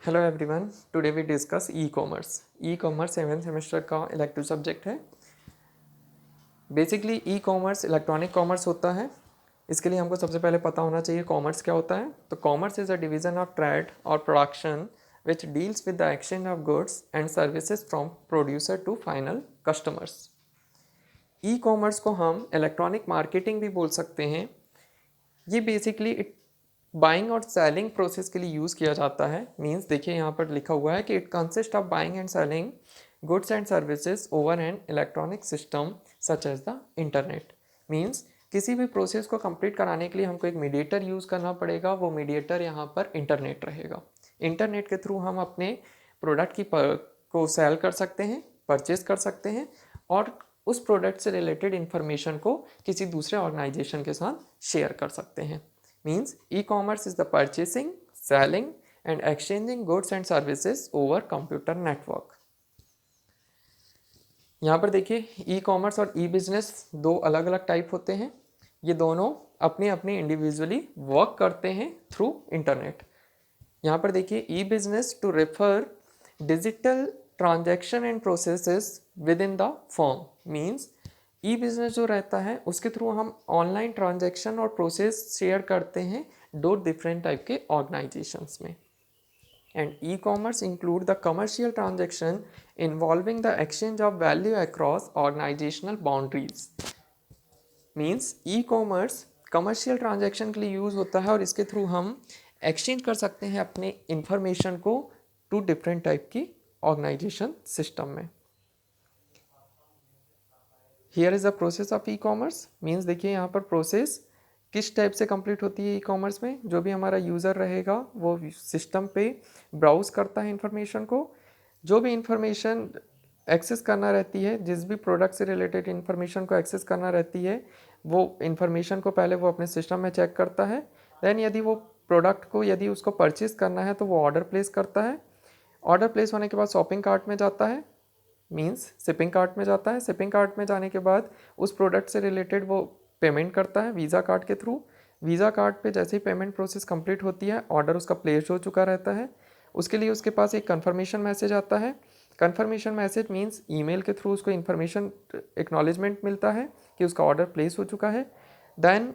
Hello everyone, today we discuss e commerce. E commerce 7th semester का elective subject है। Basically e commerce electronic commerce होता है। इसके लिए हमको सबसे पहले पता होना चाहिए कॉमर्स क्या होता है। तो commerce is a division of trade और production which deals with the exchange of goods and services from producer to final customers. E commerce को हम इलेक्ट्रॉनिक मार्केटिंग भी बोल सकते हैं। ये बेसिकली बाइंग और सेलिंग प्रोसेस के लिए यूज़ किया जाता है। मीन्स देखिए यहाँ पर लिखा हुआ है कि it consist of buying and selling goods and services over an electronic system such as the internet. Means किसी भी प्रोसेस को कंप्लीट कराने के लिए हमको एक मीडिएटर यूज़ करना पड़ेगा। वो मीडिएटर यहाँ पर इंटरनेट रहेगा। इंटरनेट के थ्रू हम अपने प्रोडक्ट को सेल कर सकते हैं, परचेज कर सकते हैं और उस प्रोडक्ट से रिलेटेड इन्फॉर्मेशन को किसी दूसरे ऑर्गेनाइजेशन के साथ शेयर कर सकते हैं। Means e-commerce is the purchasing, selling and exchanging goods and services over computer network। यहाँ पर देखिए ई कॉमर्स और ई बिजनेस दो अलग अलग टाइप होते हैं। ये दोनों अपने अपने इंडिविजुअली वर्क करते हैं थ्रू इंटरनेट। यहाँ पर देखिए E business to refer digital transaction and processes with in the form. Means E business जो रहता है उसके थ्रू हम ऑनलाइन ट्रांजैक्शन और प्रोसेस शेयर करते हैं दो डिफरेंट टाइप के ऑर्गेनाइजेशंस में। And E commerce include the commercial transaction involving the exchange of value across organisational boundaries. Means E commerce commercial transaction के लिए यूज़ होता है और इसके थ्रू हम एक्सचेंज कर सकते हैं अपने इंफॉर्मेशन को टू डिफरेंट टाइप की ऑर्गेनाइजेशन सिस्टम में। Here is the process of e commerce. Means देखिए यहाँ पर प्रोसेस किस टाइप से कंप्लीट होती है ई कॉमर्स में। जो भी हमारा यूज़र रहेगा वो सिस्टम पे ब्राउज़ करता है इंफॉर्मेशन को। जो भी इंफॉर्मेशन एक्सेस करना रहती है, जिस भी प्रोडक्ट से रिलेटेड इंफॉर्मेशन को एक्सेस करना रहती है, वो इंफॉर्मेशन को पहले वो अपने सिस्टम में चेक करता है। देन यदि वो प्रोडक्ट को यदि उसको परचेज करना है तो वो ऑर्डर प्लेस करता है। ऑर्डर प्लेस होने के बाद शॉपिंग कार्ट में जाता है, मीन्स शिपिंग कार्ट में जाता है। शिपिंग कार्ट में जाने के बाद उस प्रोडक्ट से रिलेटेड वो पेमेंट करता है वीज़ा कार्ड के थ्रू। वीज़ा कार्ड पे जैसे ही पेमेंट प्रोसेस कंप्लीट होती है, ऑर्डर उसका प्लेस हो चुका रहता है। उसके लिए उसके पास एक कन्फर्मेशन मैसेज आता है। कन्फर्मेशन मैसेज मीन्स ईमेल के थ्रू उसको इन्फॉर्मेशन एक्नॉलेजमेंट मिलता है कि उसका ऑर्डर प्लेस हो चुका है। देन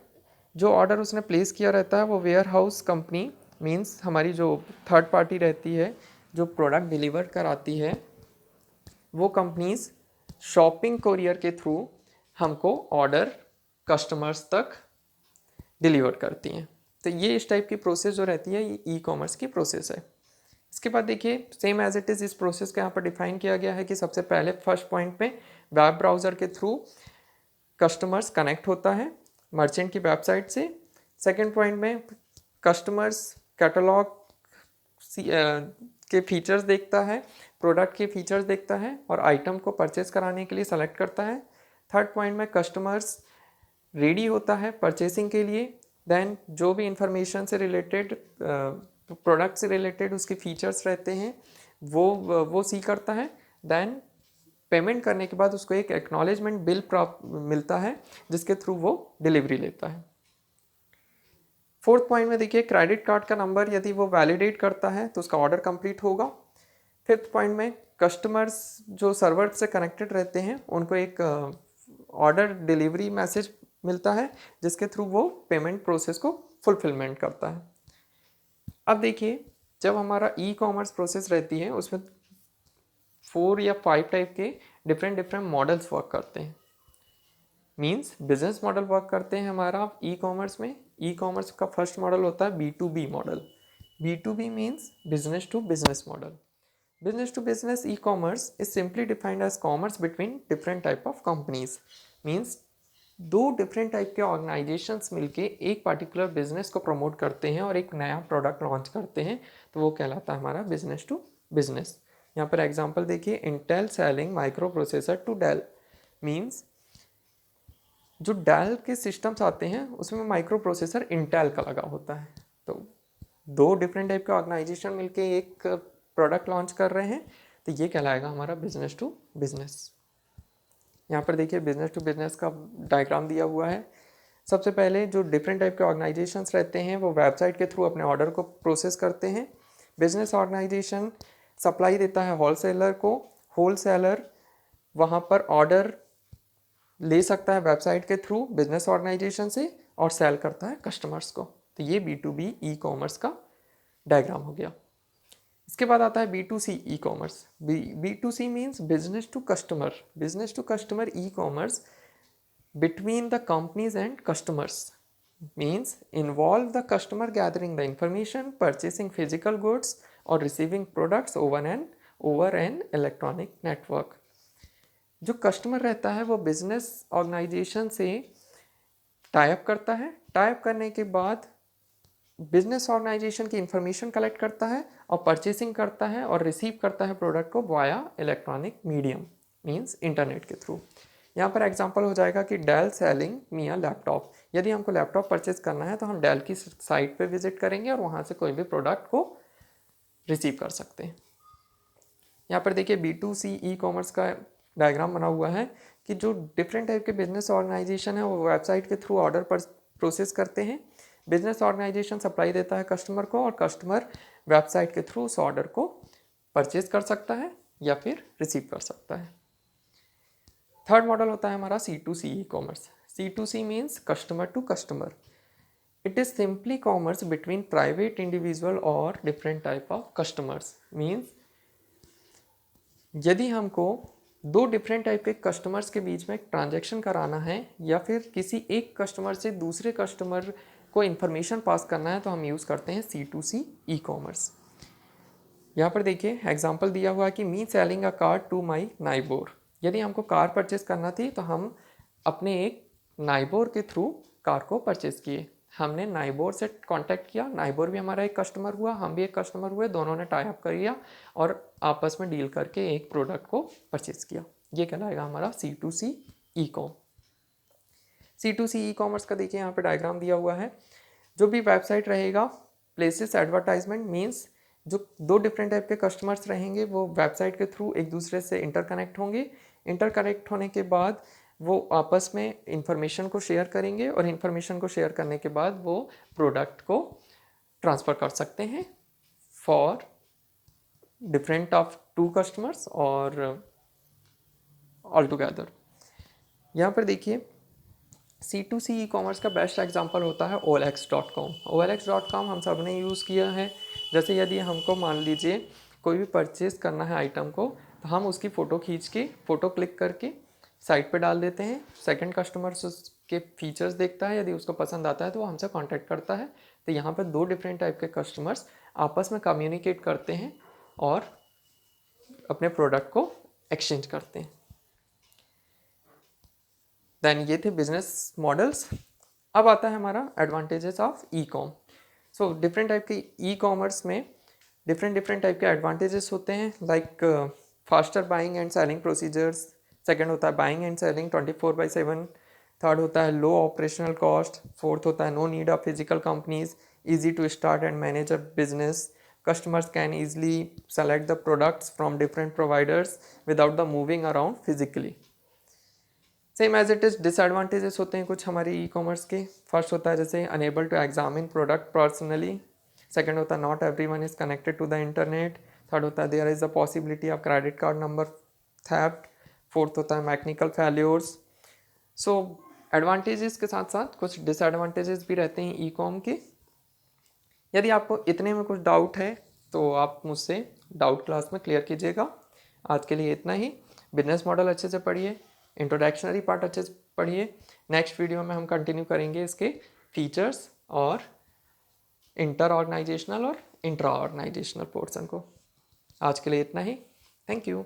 जो ऑर्डर उसने प्लेस किया रहता है वो वेयर हाउस कंपनी, मीन्स हमारी जो थर्ड पार्टी रहती है जो प्रोडक्ट डिलीवर कराती है, वो कंपनीज शॉपिंग कोरियर के थ्रू हमको ऑर्डर कस्टमर्स तक डिलीवर करती हैं। तो ये इस टाइप की प्रोसेस जो रहती है ये ई कॉमर्स की प्रोसेस है। इसके बाद देखिए सेम एज इट इज़ इस प्रोसेस को यहाँ पर डिफाइन किया गया है कि सबसे पहले फर्स्ट पॉइंट पे वेब ब्राउज़र के थ्रू कस्टमर्स कनेक्ट होता है मर्चेंट की वेबसाइट से। सेकेंड पॉइंट में कस्टमर्स कैटलॉग के फीचर्स देखता है, प्रोडक्ट के फीचर्स देखता है और आइटम को परचेस कराने के लिए सेलेक्ट करता है। थर्ड पॉइंट में कस्टमर्स रेडी होता है परचेसिंग के लिए। देन जो भी इंफॉर्मेशन से रिलेटेड प्रोडक्ट से रिलेटेड उसके फीचर्स रहते हैं वो सी करता है। देन पेमेंट करने के बाद उसको एक एक्नॉलेजमेंट बिल प्राप्त मिलता है जिसके थ्रू वो डिलीवरी लेता है। फोर्थ पॉइंट में देखिए क्रेडिट कार्ड का नंबर यदि वो वैलिडेट करता है तो उसका ऑर्डर कंप्लीट होगा। फिफ्थ पॉइंट में कस्टमर्स जो सर्वर से कनेक्टेड रहते हैं उनको एक ऑर्डर डिलीवरी मैसेज मिलता है जिसके थ्रू वो पेमेंट प्रोसेस को फुलफिलमेंट करता है। अब देखिए जब हमारा ई कॉमर्स प्रोसेस रहती है उसमें 4 या 5 टाइप के डिफरेंट मॉडल्स वर्क करते हैं। मीन्स बिजनेस मॉडल वर्क करते हैं हमारा ई कॉमर्स में। ई कॉमर्स का फर्स्ट मॉडल होता है B2B model. B2B means business to business model. Business to business e-commerce is simply defined as commerce between different type of companies। Means दो different type के organisations मिलके एक particular business को promote करते हैं और एक नया प्रोडक्ट लॉन्च करते हैं, तो वो कहलाता है हमारा बिजनेस टू बिजनेस। यहाँ पर एग्जांपल देखिए, Intel selling microprocessor to Dell. Means जो डेल के सिस्टम्स आते हैं उसमें माइक्रो प्रोसेसर इंटेल का लगा होता है। तो दो डिफरेंट टाइप के ऑर्गेनाइजेशन मिलके एक प्रोडक्ट लॉन्च कर रहे हैं, तो ये कहलाएगा हमारा बिजनेस टू बिजनेस। यहाँ पर देखिए बिजनेस टू बिजनेस का डायग्राम दिया हुआ है। सबसे पहले जो डिफरेंट टाइप के ऑर्गेनाइजेशंस रहते हैं वो वेबसाइट के थ्रू अपने ऑर्डर को प्रोसेस करते हैं। बिजनेस ऑर्गेनाइजेशन सप्लाई देता है होलसेलर को, होलसेलर वहाँ पर ऑर्डर ले सकता है वेबसाइट के थ्रू बिजनेस ऑर्गेनाइजेशन से और सेल करता है कस्टमर्स को। तो ये B2B ई कॉमर्स का डायग्राम हो गया। इसके बाद आता है B2C e commerce. B2C means business to customer. Business to customer e commerce between the companies and customers means involve the customer gathering the information, purchasing physical goods or receiving products over an electronic network। जो customer रहता है वो business organisation से tie up करता है, tie up करने के बाद बिजनेस ऑर्गेनाइजेशन की इंफॉर्मेशन कलेक्ट करता है और परचेसिंग करता है और रिसीव करता है प्रोडक्ट को via electronic medium means internet के थ्रू। यहाँ पर एग्जांपल हो जाएगा कि Dell selling me a laptop. यदि हमको लैपटॉप परचेज करना है तो हम डेल की साइट पे विजिट करेंगे और वहाँ से कोई भी प्रोडक्ट को रिसीव कर सकते हैं। यहाँ पर देखिए B2C ई कॉमर्स का डायग्राम बना हुआ है कि जो डिफरेंट टाइप के बिजनेस ऑर्गेनाइजेशन है वो वेबसाइट के थ्रू ऑर्डर पर प्रोसेस करते हैं। बिजनेस ऑर्गेनाइजेशन सप्लाई देता है कस्टमर को और कस्टमर वेबसाइट के थ्रू उस ऑर्डर को परचेज कर सकता है या फिर रिसीव कर सकता है। थर्ड मॉडल होता है हमारा C2C E commerce. C2C means customer to customer. It is simply commerce between private individual और different type of customers. Means यदि हमको दो डिफरेंट टाइप के कस्टमर्स के बीच में ट्रांजैक्शन कराना है या फिर किसी एक कस्टमर से दूसरे कस्टमर को इन्फॉर्मेशन पास करना है तो हम यूज़ करते हैं C2C ई कॉमर्स। यहाँ पर देखिए एग्जांपल दिया हुआ है कि me selling a car to my neighbour. यदि हमको कार परचेस करना थी तो हम अपने एक नाइबोर के थ्रू कार को परचेस किए। हमने नाइबोर से कांटेक्ट किया, नाइबोर भी हमारा एक कस्टमर हुआ, हम भी एक कस्टमर हुए, दोनों ने टाई अप कर लिया और आपस में डील करके एक प्रोडक्ट को परचेस किया। ये कहलाएगा हमारा C2C ई कॉम। C2C ई कॉमर्स का देखिए यहाँ पे डायग्राम दिया हुआ है। जो भी वेबसाइट रहेगा प्लेसेस एडवर्टाइजमेंट मीन्स जो दो डिफरेंट टाइप के कस्टमर्स रहेंगे वो वेबसाइट के थ्रू एक दूसरे से इंटरकनेक्ट होंगे। इंटरकनेक्ट होने के बाद वो आपस में इंफॉर्मेशन को शेयर करेंगे और इंफॉर्मेशन को शेयर करने के बाद वो प्रोडक्ट को ट्रांसफ़र कर सकते हैं for different of to customers और ऑल टुगेदर। यहाँ पर देखिए C2C ई कॉमर्स का बेस्ट एग्जांपल होता है OLX.com। OLX.com हम सब ने यूज़ किया है। जैसे यदि हमको मान लीजिए कोई भी परचेज़ करना है आइटम को तो हम उसकी फ़ोटो खींच के फ़ोटो क्लिक करके साइट पे डाल देते हैं। सेकंड कस्टमर उसके फीचर्स देखता है, यदि उसको पसंद आता है तो वो हमसे कांटेक्ट करता है। तो यहाँ पर दो डिफरेंट टाइप के कस्टमर्स आपस में कम्युनिकेट करते हैं और अपने प्रोडक्ट को एक्सचेंज करते हैं। देन ये थे बिजनेस मॉडल्स। अब आता है हमारा advantages of e com. So different type के ई कॉमर्स में डिफरेंट टाइप के एडवांटेजेस होते हैं like faster buying and selling procedures. Second होता है बाइंग एंड सेलिंग 24/7। थर्ड होता है लो ऑपरेशनल कॉस्ट। फोर्थ होता है no need of physical companies, easy to start and manage a business. Customers can easily select the products from different providers without the moving around physically. Same as it is disadvantages होते हैं कुछ हमारी e commerce के। First होता है जैसे unable to examine product personally. Second होता है not everyone is connected to the internet. Third होता है there is a possibility of credit card number theft. Fourth होता है मैकेनिकल फेल्योर्स। सो एडवांटेजेस के साथ साथ कुछ डिसएडवांटेजेस भी रहते हैं ई कॉम के। यदि आपको इतने में कुछ डाउट है तो आप मुझसे डाउट क्लास में क्लियर कीजिएगा। आज के लिए इतना ही। बिजनेस मॉडल अच्छे से पढ़िए, इंट्रोडक्शनरी पार्ट अच्छे से पढ़िए। नेक्स्ट वीडियो में हम कंटिन्यू करेंगे इसके फीचर्स और इंटर ऑर्गेनाइजेशनल और इंट्रा ऑर्गेनाइजेशनल पोर्शन को। आज के लिए इतना ही। Thank you.